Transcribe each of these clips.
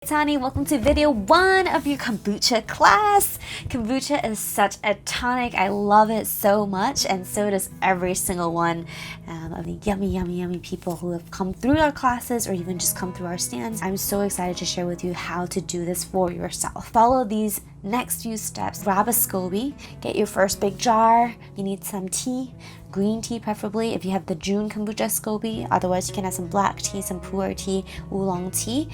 Tani, welcome to video 1 of your kombucha class. Kombucha is such a tonic. I love it so much, and so does every single one of the yummy people who have come through our classes or even just come through our stands. I'm so excited to share with you how to do this for yourself. Follow these next few steps. Grab a SCOBY, get your first big jar. You need some tea, green tea preferably if you have the June kombucha SCOBY. Otherwise you can have some black tea, some pu'er tea, oolong tea,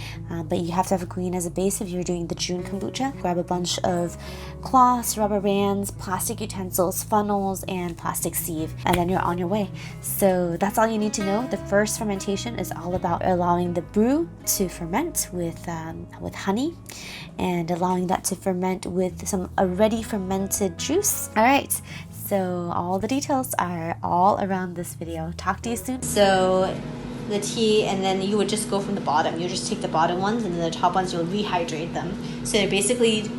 but you have to have a green as a base if you're doing the June kombucha. Grab a bunch of cloths, rubber bands, plastic utensils, funnels, and plastic sieve, and then you're on your way. So that's all you need to know. The first fermentation is all about allowing the brew to ferment with honey and allowing that to ferment with some already fermented juice. All right, so all the details are all around this video. Talk to you soon. So the tea, and then you would just go from the bottom. You just take the bottom ones, and then the top ones you'll rehydrate them. So they're basically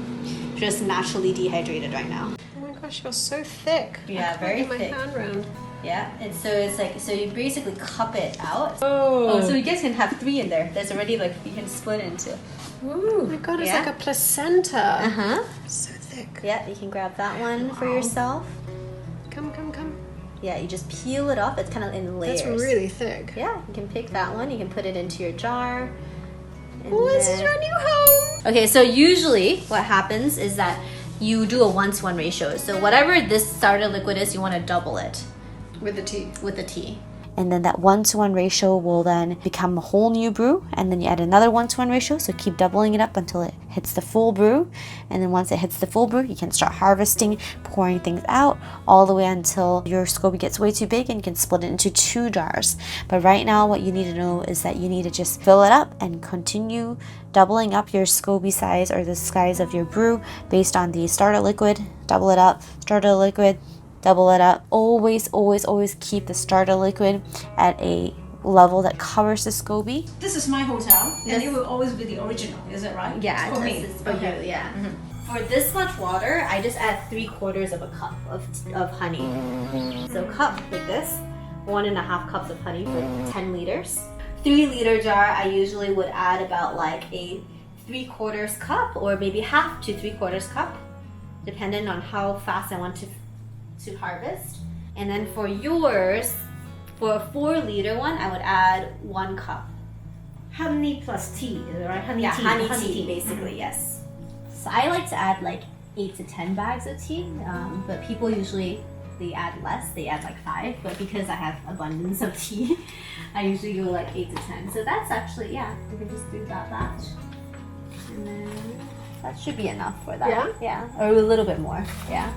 just naturally dehydrated right now. Oh my gosh, you're so thick. Yeah, very thick. thick. My hand round. Yeah, and so it's like, so you basically cup it out. Oh, so you guys can have 3 in there. There's already like, you can split it into. Ooh, oh my god, it's like a placenta. Uh-huh. So thick. Yeah, you can grab that one for yourself. Come. Yeah, you just peel it off. It's kind of in layers. That's really thick. Yeah, you can pick that one. You can put it into your jar. Oh, this is your new home. Okay, so usually what happens is that you do a 1-to-1 ratio. So whatever this starter liquid is, you want to double it. With the tea. With the tea. And then that 1-to-1 ratio will then become a whole new brew, and then you add another 1-to-1 ratio, so keep doubling it up until it hits the full brew. And then once it hits the full brew, you can start harvesting, pouring things out, all the way until your SCOBY gets way too big and you can split it into 2 jars. But right now what you need to know is that you need to just fill it up and continue doubling up your SCOBY size, or the size of your brew, based on the starter liquid. Double it up, starter liquid, double it up. Always keep the starter liquid at a level that covers the SCOBY. This is my hotel, and it will always be the original, is it right? Yeah, for me. This is for you, yeah. Mm-hmm. For this much water, I just add 3/4 of a cup of honey. So cup like this, 1.5 cups of honey for 10 liters. 3-liter jar, I usually would add about like a 3/4 cup, or maybe half to 3/4 cup, depending on how fast I want to harvest. And then for yours, for a 4-liter one, I would add 1 cup. Honey plus tea, is it right? Honey tea, basically, yes. So I like to add like 8 to 10 bags of tea, but people usually, they add less, they add like 5, but because I have abundance of tea, I usually go like 8 to 10. So that's actually, yeah, we can just do that batch. And then that should be enough for that. Yeah? Yeah, or a little bit more, yeah.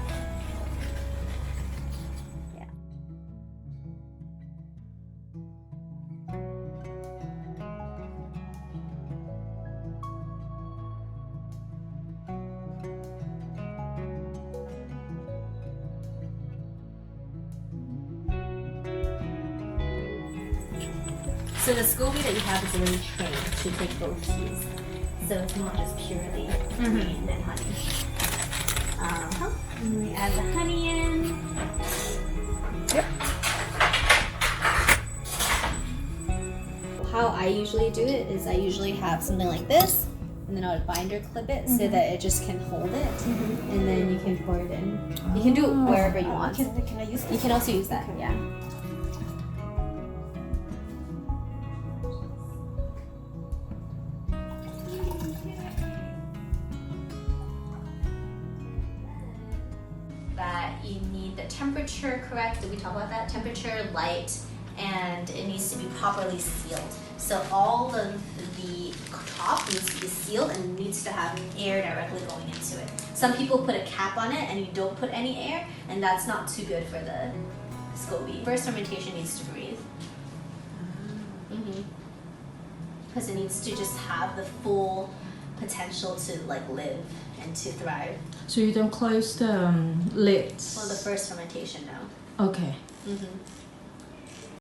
So the SCOBY that you have is already trained to take both teas. So it's not just purely green and honey. And we add the honey in. Yep. How I usually do it is I usually have something like this, and then I would binder clip it so that it just can hold it, and then you can pour it in. You can do it wherever you want. Can I use this? You can also use that, yeah. That you need the temperature correct. Did we talk about that? Temperature, light, and it needs to be properly sealed. So all of the top needs to be sealed and needs to have air directly going into it. Some people put a cap on it and you don't put any air, and that's not too good for the SCOBY. First fermentation needs to breathe. Because it needs to just have the full potential to like live and to thrive. So you don't close the lids? Well, the first fermentation, no. Okay.